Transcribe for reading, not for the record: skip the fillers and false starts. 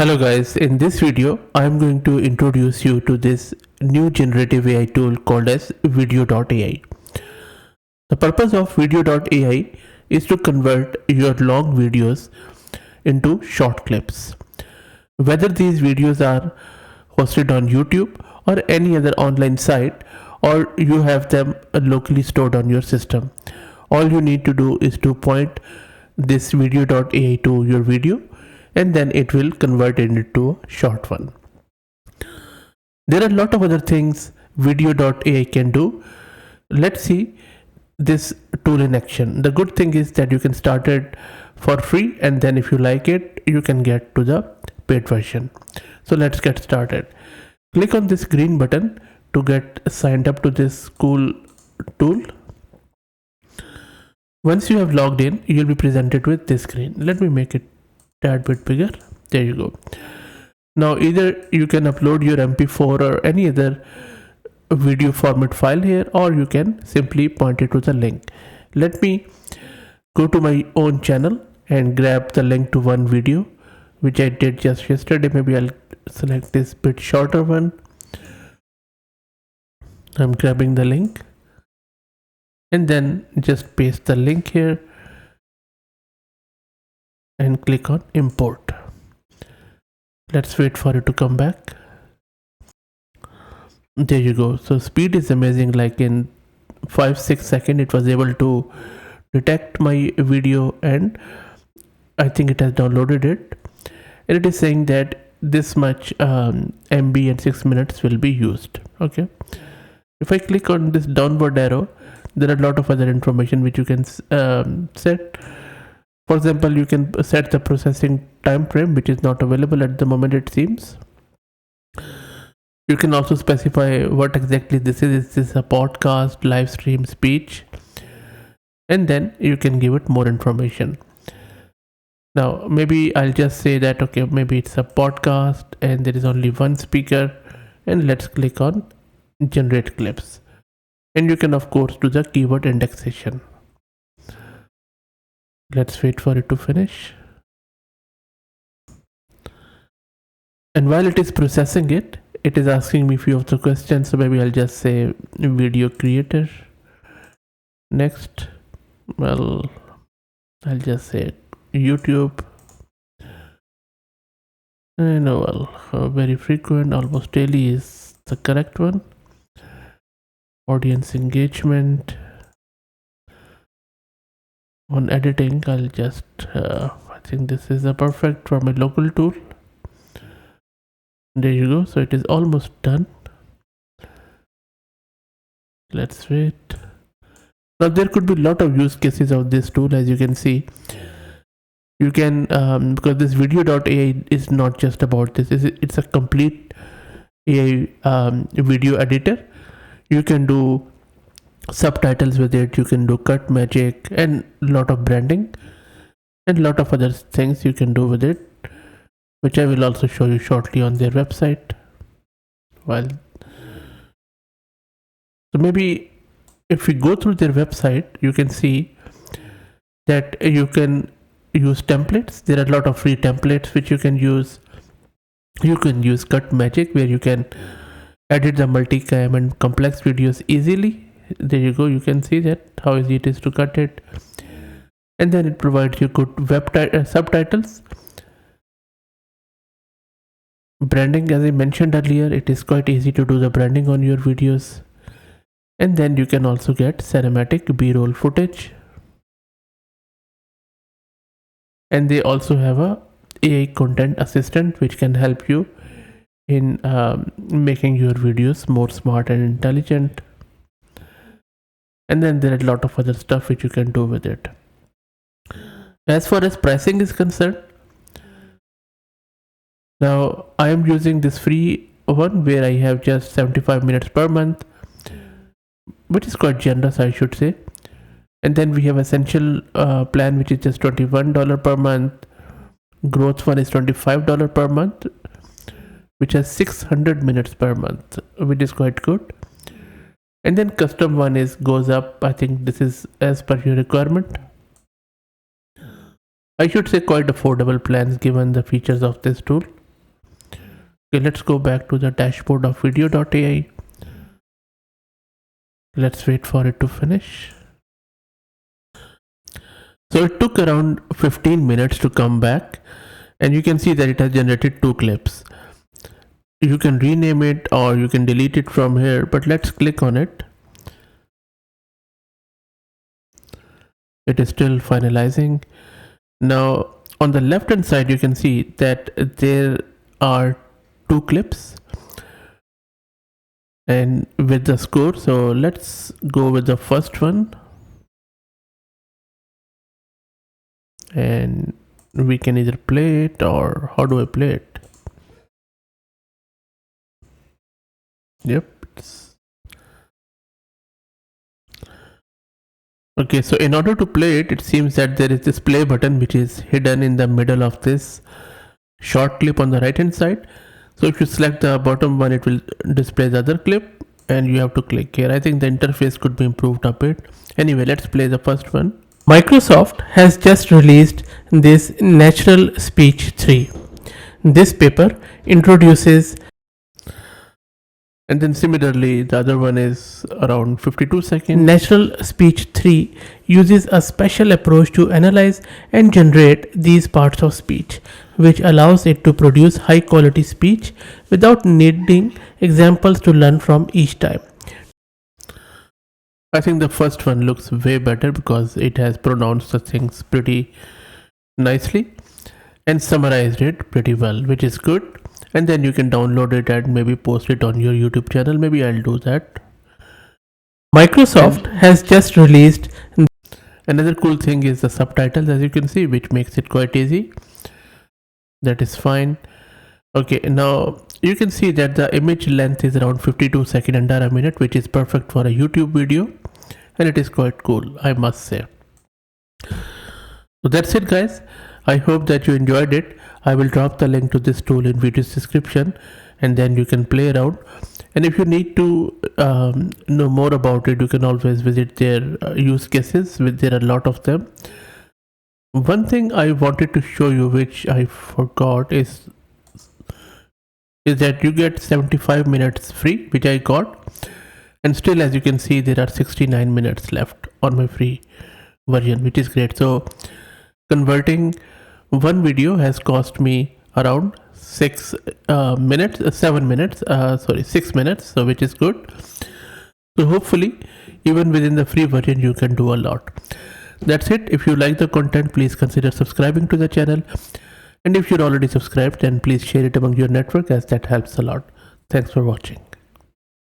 Hello guys, in this video I am going to introduce you to this new generative AI tool called as Vidyo.ai. The purpose of Vidyo.ai is to convert your long videos into short clips. Whether these videos are hosted on YouTube or any other online site, or you have them locally stored on your system, all you need to do is to point this Vidyo.ai to your video, and then it will convert it into a short one. There are a lot of other things Vidyo.ai can do. Let's see this tool in action. The good thing is that you can start it for free, and then if you like it, you can get to the paid version. So let's get started. Click on this green button to get signed up to this cool tool. Once you have logged in, you'll be presented with this screen. Let me make it tad bit bigger. There you go. Now either you can upload your MP4 or any other video format file here, or you can simply point it to the link. Let me go to my own channel and grab the link to one video which I did just yesterday. Maybe I'll select this bit shorter one. I'm grabbing the link and then just paste the link here and click on import. Let's wait for it to come back. There you go. So speed is amazing. Like in 5-6 seconds it was able to detect my video, and I think it has downloaded it, and it is saying that this much MB and 6 minutes will be used. Okay, if I click on this downward arrow, there are a lot of other information which you can set. For example, you can set the processing time frame, which is not available at the moment, it seems. You can also specify what exactly this is. Is this a podcast, live stream, speech? And then you can give it more information. Now, maybe I'll just say that, okay, maybe it's a podcast and there is only one speaker, and let's click on generate clips. And you can of course do the keyword indexation. Let's wait for it to finish. And while it is processing it, it is asking me a few of the questions. So maybe I'll just say video creator. Next, well, I'll just say YouTube. And well, very frequent, almost daily is the correct one. Audience engagement. On editing, I'll just I think this is a perfect for my local tool. There you go. So it is almost done. Let's wait. Now there could be a lot of use cases of this tool. As you can see, you can because this Vidyo.ai is not just about this. It's a complete AI video editor. You can do subtitles with it, you can do cut magic and lot of branding and lot of other things you can do with it, which I will also show you shortly on their website. So maybe if we go through their website, you can see that you can use templates. There are a lot of free templates which you can use. You can use cut magic, where you can edit the multicam and complex videos easily. There you go. You can see that how easy it is to cut it, and then it provides you good subtitles. Branding, as I mentioned earlier, it is quite easy to do the branding on your videos, and then you can also get cinematic B-roll footage, and they also have a AI content assistant which can help you in making your videos more smart and intelligent. And then there are a lot of other stuff which you can do with it. As far as pricing is concerned, now I am using this free one where I have just 75 minutes per month, which is quite generous, I should say. And then we have essential plan, which is just $21 per month. Growth one is $25 per month, which has 600 minutes per month, which is quite good. And then custom one goes up. I think this is as per your requirement. I should say quite affordable plans given the features of this tool. Okay, let's go back to the dashboard of Vidyo.ai. Let's wait for it to finish. So it took around 15 minutes to come back, and you can see that it has generated 2 clips. You can rename it or you can delete it from here, but let's click on it. It is still finalizing. Now on the left hand side you can see that there are 2 clips and with the score. So let's go with the first one, and we can either play it, or how do I play it? Yep. Okay, so in order to play it, it seems that there is this play button which is hidden in the middle of this short clip on the right hand side. So if you select the bottom one, it will display the other clip and you have to click here. I think the interface could be improved a bit. Anyway, let's play the first one. Microsoft has just released this Natural Speech 3. This paper introduces, and then similarly the other one is around 52 seconds. Natural Speech 3 uses a special approach to analyze and generate these parts of speech, which allows it to produce high quality speech without needing examples to learn from each time. I think the first one looks way better because it has pronounced the things pretty nicely and summarized it pretty well, which is good. And then you can download it and maybe post it on your YouTube channel. Maybe I'll do that. Microsoft has just released. Another cool thing is the subtitles, as you can see, which makes it quite easy. That is fine. Okay, now you can see that the image length is around 52 seconds, under a minute, which is perfect for a YouTube video, and it is quite cool, I must say. So that's it, guys. I hope that you enjoyed it. I will drop the link to this tool in video's description, and then you can play around. And if you need to know more about it, you can always visit their use cases, there are a lot of them. One thing I wanted to show you, which I forgot, is that you get 75 minutes free, which I got, and still, as you can see, there are 69 minutes left on my free version, which is great. So converting one video has cost me around 6 minutes, so which is good. So hopefully even within the free version you can do a lot. That's it. If you like the content, please consider subscribing to the channel, and if you're already subscribed, then please share it among your network, as that helps a lot. Thanks for watching.